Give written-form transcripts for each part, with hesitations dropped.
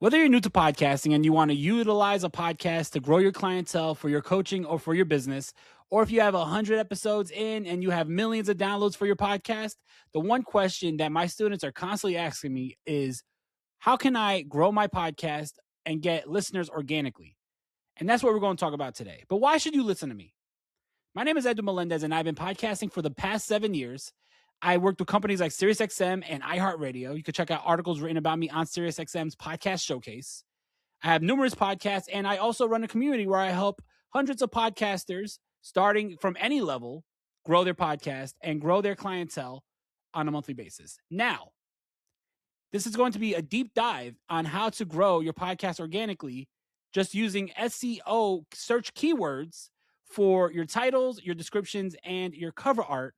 Whether you're new to podcasting and you want to utilize a podcast to grow your clientele for your coaching or for your business, or if you have 100 episodes in and you have millions of downloads for your podcast, the one question that my students are constantly asking me is, how can I grow my podcast and get listeners organically? And that's what we're going to talk about today. But why should you listen to me? My name is Edwin Melendez, and I've been podcasting for the past 7 years. I worked with companies like SiriusXM and iHeartRadio. You can check out articles written about me on SiriusXM's podcast showcase. I have numerous podcasts, and I also run a community where I help hundreds of podcasters starting from any level grow their podcast and grow their clientele on a monthly basis. Now, this is going to be a deep dive on how to grow your podcast organically just using SEO search keywords for your titles, your descriptions, and your cover art.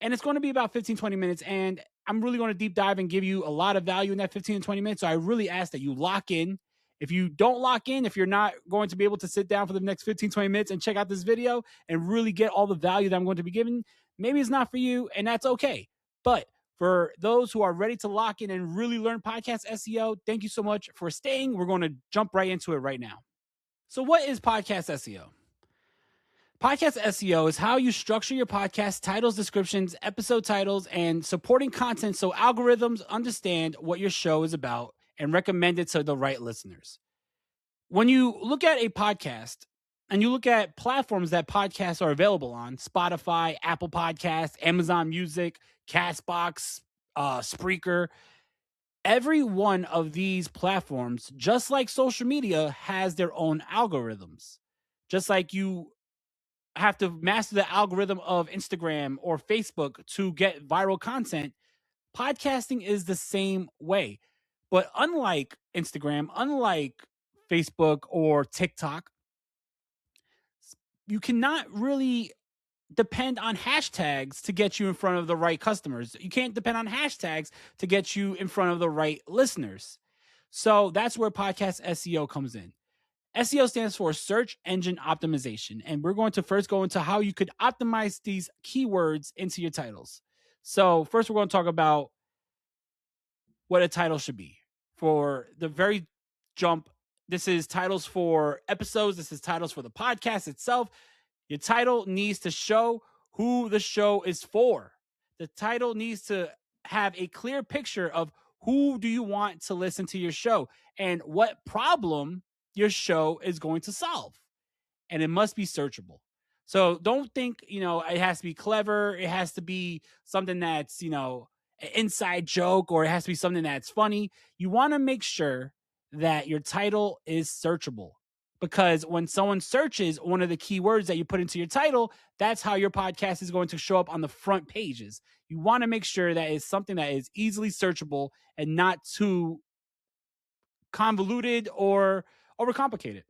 And it's going to be about 15, 20 minutes. And I'm really going to deep dive and give you a lot of value in that 15 and 20 minutes. So I really ask that you lock in. If you don't lock in, if you're not going to be able to sit down for the next 15, 20 minutes and check out this video and really get all the value that I'm going to be giving, maybe it's not for you, and that's okay. But for those who are ready to lock in and really learn podcast SEO, thank you so much for staying. We're going to jump right into it right now. So what is podcast SEO? Podcast SEO is how you structure your podcast titles, descriptions, episode titles, and supporting content so algorithms understand what your show is about and recommend it to the right listeners. When you look at a podcast and you look at platforms that podcasts are available on, Spotify, Apple Podcasts, Amazon Music, Castbox, Spreaker, every one of these platforms, just like social media, has their own algorithms. Just like you have to master the algorithm of Instagram or Facebook to get viral content, podcasting is the same way. But unlike Instagram, unlike Facebook or TikTok, you cannot really depend on hashtags to get you in front of the right customers. You can't depend on hashtags to get you in front of the right listeners. So that's where podcast SEO comes in. SEO stands for search engine optimization. And we're going to first go into how you could optimize these keywords into your titles. So first, we're going to talk about what a title should be. For the very jump, this is titles for episodes. This is titles for the podcast itself. Your title needs to show who the show is for. The title needs to have a clear picture of who do you want to listen to your show and what problem your show is going to solve. And it must be searchable. So don't think, it has to be clever. It has to be something that's, an inside joke, or it has to be something that's funny. You want to make sure that your title is searchable, because when someone searches one of the keywords that you put into your title, that's how your podcast is going to show up on the front pages. You want to make sure that it's something that is easily searchable and not too convoluted or overcomplicated.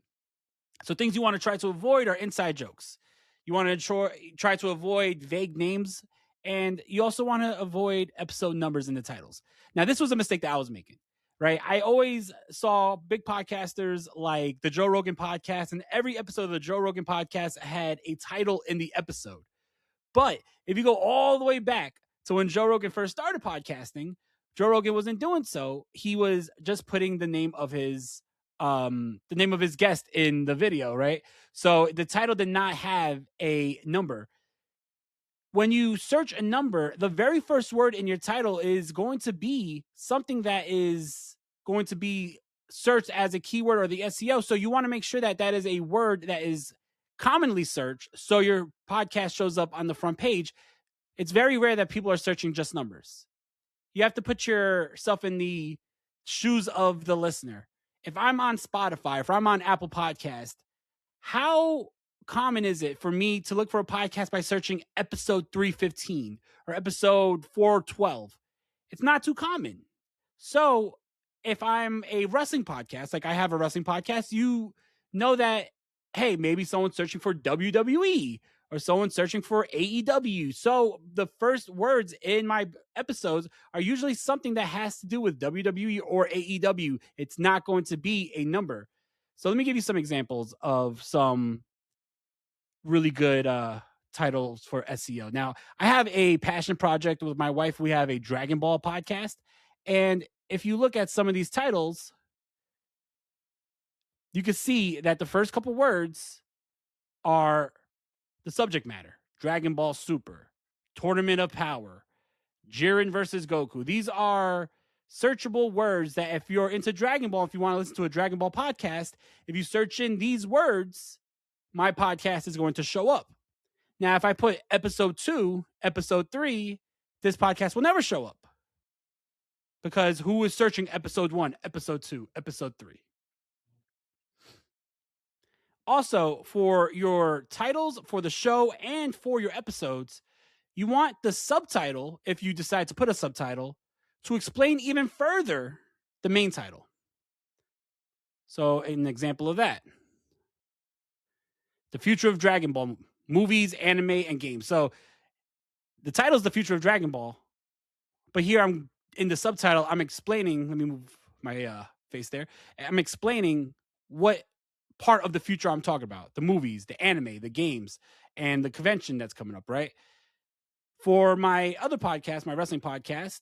So things you want to try to avoid are inside jokes. You want to try to avoid vague names, and you also want to avoid episode numbers in the titles. Now, this was a mistake that I was making, right? I always saw big podcasters like the Joe Rogan podcast, and every episode of the Joe Rogan podcast had a title in the episode. But if you go all the way back to when Joe Rogan first started podcasting, Joe Rogan wasn't doing so. He was just putting the name of his guest in the video, right? So the title did not have a number. When you search a number, the very first word in your title is going to be something that is going to be searched as a keyword or the SEO. So you want to make sure that that is a word that is commonly searched, so your podcast shows up on the front page. It's very rare that people are searching just numbers. You have to put yourself in the shoes of the listener. If I'm on Spotify, if I'm on Apple Podcast, how common is it for me to look for a podcast by searching episode 315 or episode 412? It's not too common. So if I'm a wrestling podcast, like I have a wrestling podcast, you know that, hey, maybe someone's searching for WWE or someone's searching for AEW. So the first words in my episodes are usually something that has to do with WWE or AEW. It's not going to be a number. So let me give you some examples of some really good titles for SEO. Now, I have a passion project with my wife. We have a Dragon Ball podcast. And if you look at some of these titles, you can see that the first couple words are the subject matter: Dragon Ball Super, Tournament of Power, Jiren versus Goku. These are searchable words that if you're into Dragon Ball, if you want to listen to a Dragon Ball podcast, if you search in these words, my podcast is going to show up. Now, if I put episode 2, episode 3, this podcast will never show up. Because who is searching episode 1, episode 2, episode 3? Also, for your titles for the show and for your episodes, you want the subtitle, if you decide to put a subtitle, to explain even further the main title. So, an example of that: The Future of Dragon Ball, movies, anime, and games. So, the title is The Future of Dragon Ball, but here I'm in the subtitle, I'm explaining, let me move my face there. I'm explaining what part of the future I'm talking about: the movies, the anime, the games, and the convention that's coming up, right? For my other podcast, my wrestling podcast,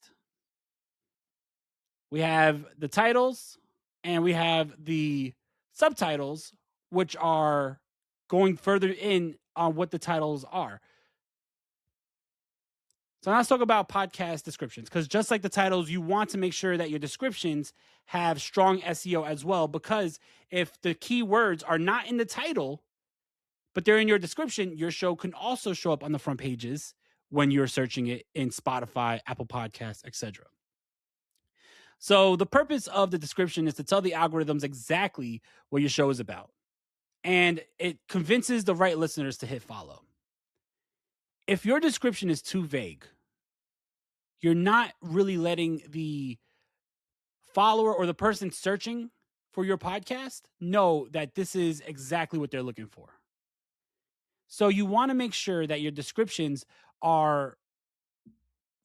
we have the titles and we have the subtitles, which are going further in on what the titles are. So now let's talk about podcast descriptions, because just like the titles, you want to make sure that your descriptions have strong SEO as well, because if the keywords are not in the title, but they're in your description, your show can also show up on the front pages when you're searching it in Spotify, Apple Podcasts, etc. So the purpose of the description is to tell the algorithms exactly what your show is about, and it convinces the right listeners to hit follow. If your description is too vague, you're not really letting the follower or the person searching for your podcast know that this is exactly what they're looking for. So you want to make sure that your descriptions are,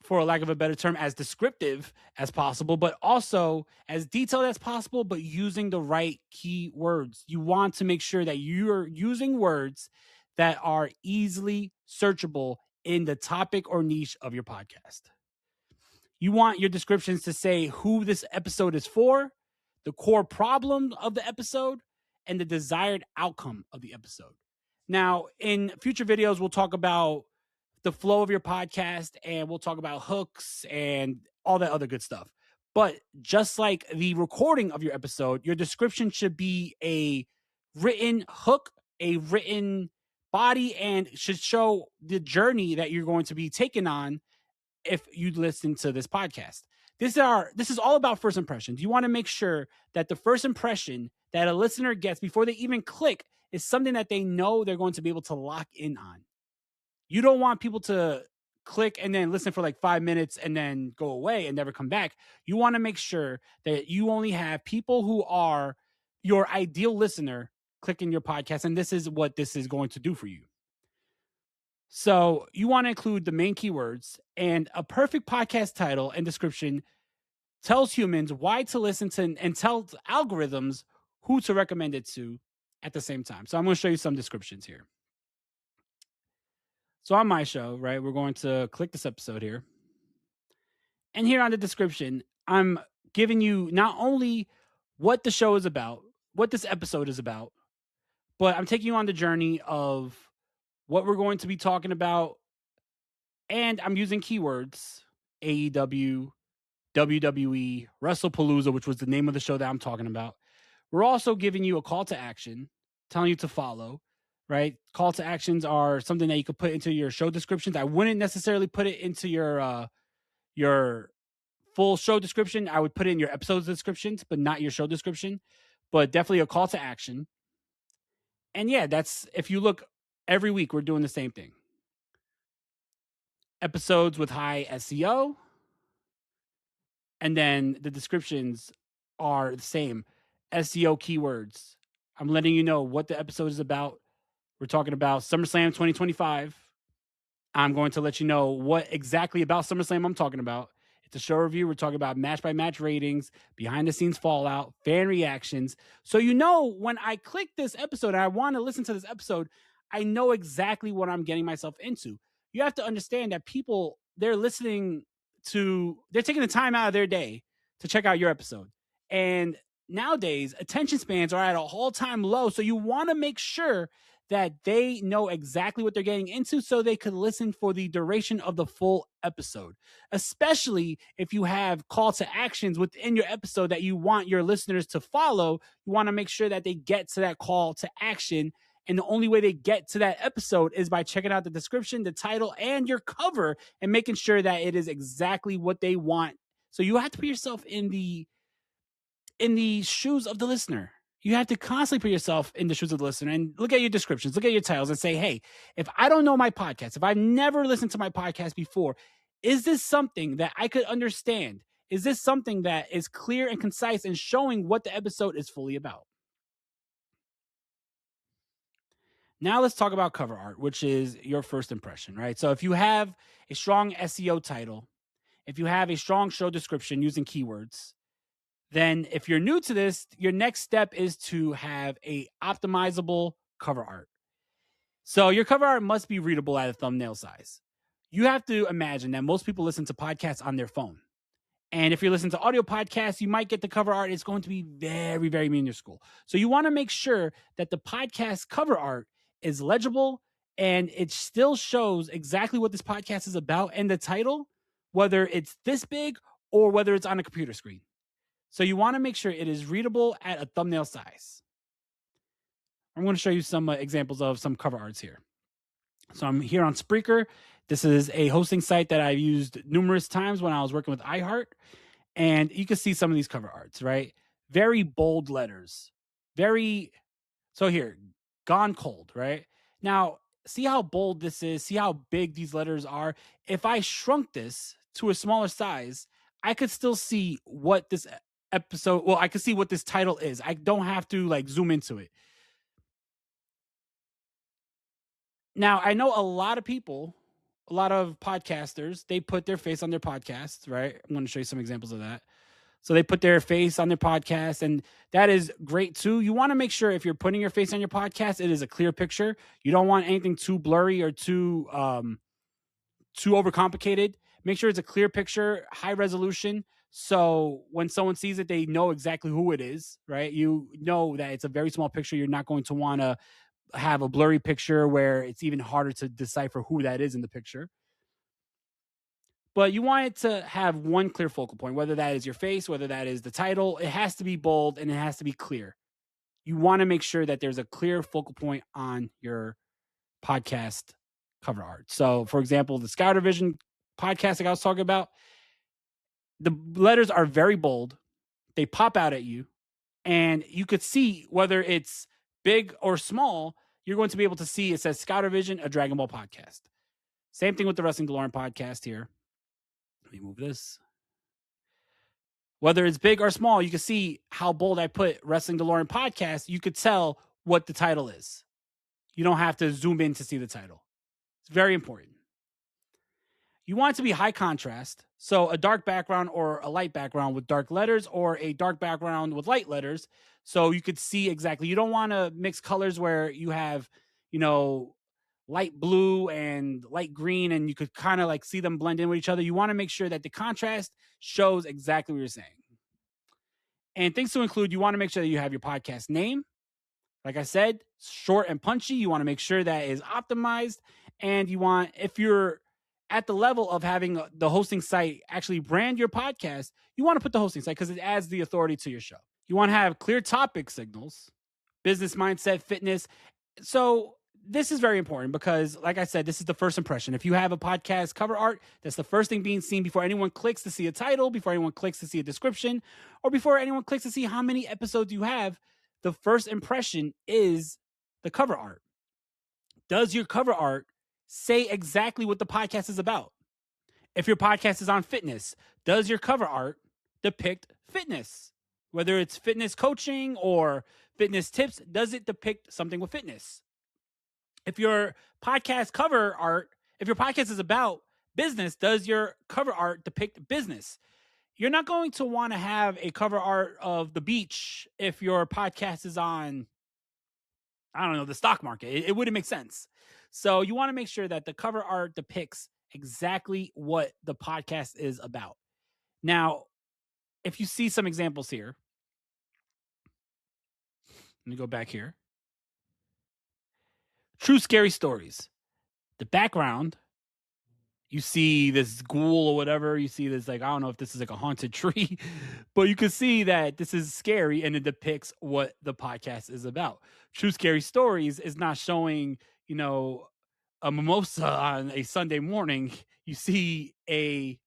for a lack of a better term, as descriptive as possible, but also as detailed as possible, but using the right keywords. You want to make sure that you're using words that are easily searchable in the topic or niche of your podcast. You want your descriptions to say who this episode is for, the core problem of the episode, and the desired outcome of the episode. Now, in future videos, we'll talk about the flow of your podcast, and we'll talk about hooks and all that other good stuff. But just like the recording of your episode, your description should be a written hook, a written body, and should show the journey that you're going to be taken on if you listen to this podcast. This is all about first impressions. You want to make sure that the first impression that a listener gets before they even click is something that they know they're going to be able to lock in on. You don't want people to click and then listen for like 5 minutes and then go away and never come back. You want to make sure that you only have people who are your ideal listener clicking your podcast, and this is what this is going to do for you. So you want to include the main keywords, and a perfect podcast title and description tells humans why to listen to and tells algorithms who to recommend it to at the same time. So I'm going to show you some descriptions here. So on my show, right, we're going to click this episode here. And here on the description, I'm giving you not only what the show is about, what this episode is about, but I'm taking you on the journey of what we're going to be talking about. And I'm using keywords: AEW, WWE, WrestlePalooza, which was the name of the show that I'm talking about. We're also giving you a call to action, telling you to follow, right? Call to actions are something that you could put into your show descriptions. I wouldn't necessarily put it into your full show description. I would put it in your episode descriptions, but not your show description. But definitely a call to action. And yeah, that's, if you look, every week we're doing the same thing. Episodes with high SEO. And then the descriptions are the same. SEO keywords. I'm letting you know what the episode is about. We're talking about SummerSlam 2025. I'm going to let you know what exactly about SummerSlam I'm talking about. It's a show review. We're talking about match-by-match ratings, behind-the-scenes fallout, fan reactions. So you know when I click this episode and I want to listen to this episode, I know exactly what I'm getting myself into. You have to understand that people, they're taking the time out of their day to check out your episode. And nowadays, attention spans are at an all-time low. So you want to make sure that they know exactly what they're getting into so they could listen for the duration of the full episode, especially if you have call to actions within your episode that you want your listeners to follow. You want to make sure that they get to that call to action. And the only way they get to that episode is by checking out the description, the title, and your cover and making sure that it is exactly what they want. So you have to put yourself in the shoes of the listener. You have to constantly put yourself in the shoes of the listener and look at your descriptions, look at your titles and say, hey, if I don't know my podcast, if I've never listened to my podcast before, is this something that I could understand? Is this something that is clear and concise and showing what the episode is fully about? Now let's talk about cover art, which is your first impression, right? So if you have a strong SEO title, if you have a strong show description using keywords, then if you're new to this, your next step is to have a optimizable cover art. So your cover art must be readable at a thumbnail size. You have to imagine that most people listen to podcasts on their phone. And if you're listening to audio podcasts, you might get the cover art. It's going to be very, very minuscule. So you want to make sure that the podcast cover art is legible and it still shows exactly what this podcast is about and the title, whether it's this big or whether it's on a computer screen. So you want to make sure it is readable at a thumbnail size. I'm going to show you some examples of some cover arts here. So I'm here on Spreaker. This is a hosting site that I've used numerous times when I was working with iHeart. And you can see some of these cover arts, right? Very bold letters. So here, gone cold, right? Now, see how bold this is. See how big these letters are. If I shrunk this to a smaller size, I could still see what this episode, well, I could see what this title is. I don't have to like zoom into it. Now, I know a lot of people, a lot of podcasters, they put their face on their podcasts, right? I'm going to show you some examples of that. So they put their face on their podcast, and that is great too. You want to make sure if you're putting your face on your podcast, it is a clear picture. You don't want anything too blurry or too overcomplicated. Make sure it's a clear picture, high resolution. So when someone sees it, they know exactly who it is, right? You know that it's a very small picture. You're not going to want to have a blurry picture where it's even harder to decipher who that is in the picture. But you want it to have one clear focal point, whether that is your face, whether that is the title. It has to be bold and it has to be clear. You want to make sure that there's a clear focal point on your podcast cover art. So, for example, the Scouter Vision podcast like I was talking about, the letters are very bold. They pop out at you, and you could see whether it's big or small. You're going to be able to see it says Scouter Vision, a Dragon Ball podcast. Same thing with the Wrestling DeLorean podcast here. Let me move this. Whether it's big or small, you can see how bold I put Wrestling DeLorean podcast. You could tell what the title is. You don't have to zoom in to see the title. It's very important. You want it to be high contrast. So a dark background or a light background with dark letters, or a dark background with light letters. So you could see exactly. You don't want to mix colors where you have, light blue and light green, and you could kind of like see them blend in with each other. You want to make sure that the contrast shows exactly what you're saying. And things to include, you want to make sure that you have your podcast name. Like I said, short and punchy. You want to make sure that is optimized. And you want, if you're at the level of having the hosting site actually brand your podcast, you want to put the hosting site because it adds the authority to your show. You want to have clear topic signals, business mindset, fitness. So this is very important because, like I said, this is the first impression. If you have a podcast cover art, that's the first thing being seen before anyone clicks to see a title, before anyone clicks to see a description, or before anyone clicks to see how many episodes you have. The first impression is the cover art. Does your cover art say exactly what the podcast is about? If your podcast is on fitness, does your cover art depict fitness? Whether it's fitness coaching or fitness tips, does it depict something with fitness? If your podcast cover art, if your podcast is about business, does your cover art depict business? You're not going to want to have a cover art of the beach if your podcast is on, I don't know, the stock market. It wouldn't make sense. So you want to make sure that the cover art depicts exactly what the podcast is about. Now, if you see some examples here, Let me go back here. True scary stories. The background, you see this ghoul or whatever. You see this, like, I don't know if this is like a haunted tree, but you can see that this is scary and it depicts what the podcast is about. True scary stories is not showing, a mimosa on a Sunday morning. You see a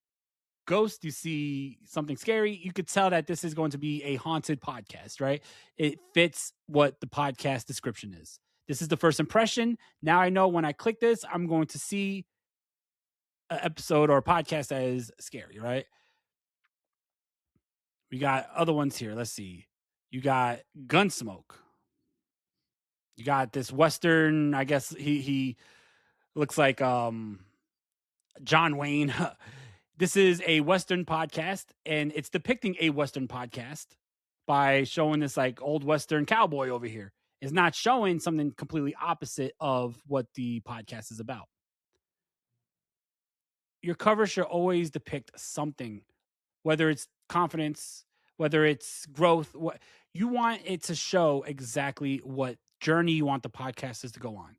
ghost, you see something scary. You could tell that this is going to be a haunted podcast, right? It fits what the podcast description is. This is the first impression. Now I know when I click this, I'm going to see an episode or a podcast that is scary, right? We got other ones here. Let's see. You got Gunsmoke. You got this Western, I guess he looks like John Wayne. This is a Western podcast, and it's depicting a Western podcast by showing this like old Western cowboy over here. It's not showing something completely opposite of what the podcast is about. Your cover should always depict something, whether it's confidence, whether it's growth. What you want it to show exactly what journey you want the podcasters to go on.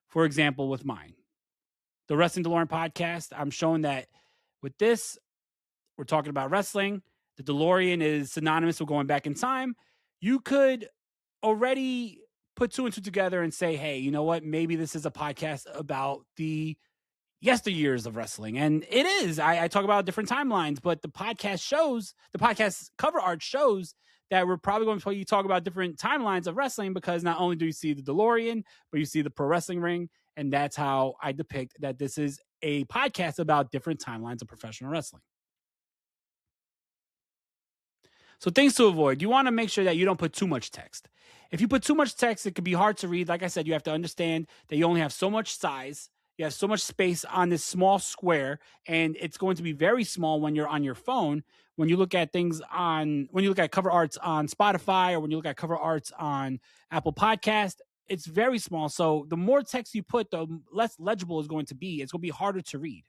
For example, with mine, the Wrestling DeLorean podcast, I'm showing that with this, we're talking about wrestling. The DeLorean is synonymous with going back in time. You could already put two and two together and say, hey, you know what? Maybe this is a podcast about the yesteryears of wrestling. And it is. I talk about different timelines, but the podcast cover art shows that we're probably going to talk about different timelines of wrestling, because not only do you see the DeLorean, but you see the pro wrestling ring. And that's how I depict that this is a podcast about different timelines of professional wrestling. So things to avoid. You want to make sure that you don't put too much text. If you put too much text, it could be hard to read. Like I said, you have to understand that you only have so much size. You have so much space on this small square, and it's going to be very small when you're on your phone. When you look at cover arts on Spotify, or when you look at cover arts on Apple Podcast, it's very small. So the more text you put, the less legible it's going to be. It's going to be harder to read.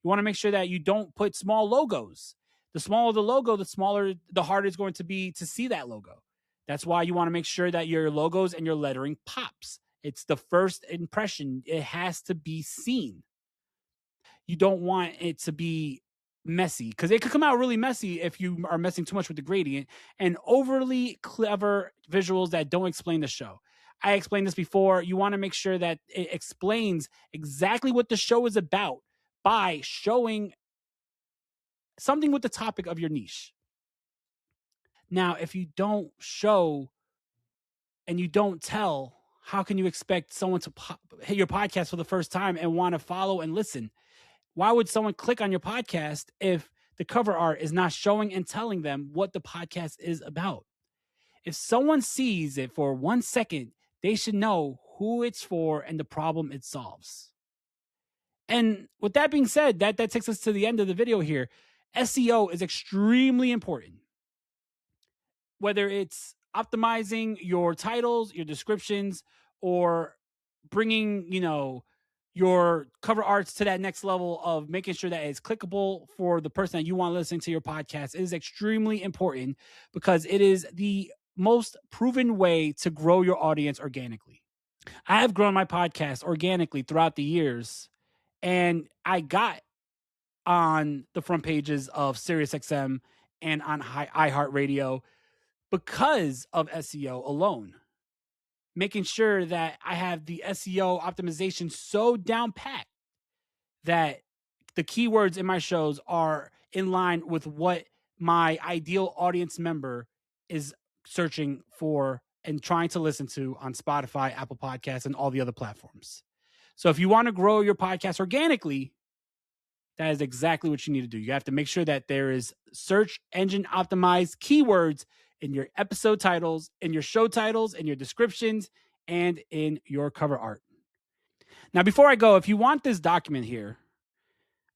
You want to make sure that you don't put small logos. The smaller the logo, the harder it's going to be to see that logo. That's why you want to make sure that your logos and your lettering pops. It's the first impression. It has to be seen. You don't want it to be messy, because it could come out really messy if you are messing too much with the gradient and overly clever visuals that don't explain the show. I explained this before. You want to make sure that it explains exactly what the show is about by showing something with the topic of your niche. Now, if you don't show and you don't tell, how can you expect someone to hit your podcast for the first time and want to follow and listen? Why would someone click on your podcast if the cover art is not showing and telling them what the podcast is about? If someone sees it for 1 second, they should know who it's for and the problem it solves. And with that being said, that takes us to the end of the video here. SEO is extremely important. Whether it's optimizing your titles, your descriptions, or bringing, your cover arts to that next level of making sure that it's clickable for the person that you want listening to your podcast, is extremely important, because it is the most proven way to grow your audience organically. I have grown my podcast organically throughout the years, and I got on the front pages of SiriusXM and on iHeartRadio because of SEO alone. Making sure that I have the SEO optimization so down pat that the keywords in my shows are in line with what my ideal audience member is searching for and trying to listen to on Spotify, Apple Podcasts, and all the other platforms. So if you want to grow your podcast organically, that is exactly what you need to do. You have to make sure that there is search engine optimized keywords in your episode titles, in your show titles, in your descriptions, and in your cover art. Now, before I go, if you want this document here,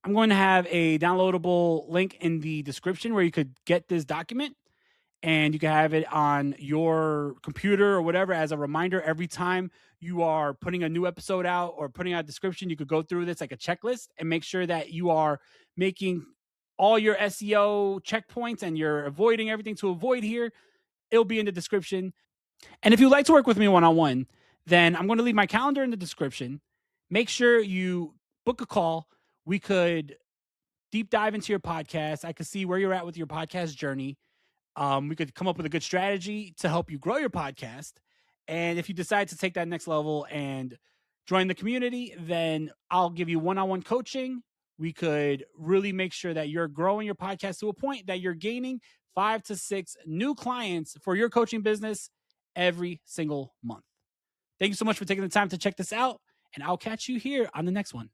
I'm going to have a downloadable link in the description where you could get this document, and you can have it on your computer or whatever as a reminder. Every time you are putting a new episode out or putting out a description, you could go through this like a checklist and make sure that you are making all your SEO checkpoints and you're avoiding everything to avoid here. It'll be in the description. And if you'd like to work with me one-on-one, then I'm going to leave my calendar in the description. Make sure you book a call. We could deep dive into your podcast. I could see where you're at with your podcast journey. We could come up with a good strategy to help you grow your podcast. And if you decide to take that next level and join the community, then I'll give you one-on-one coaching. We could really make sure that you're growing your podcast to a point that you're gaining 5 to 6 new clients for your coaching business every single month. Thank you so much for taking the time to check this out, and I'll catch you here on the next one.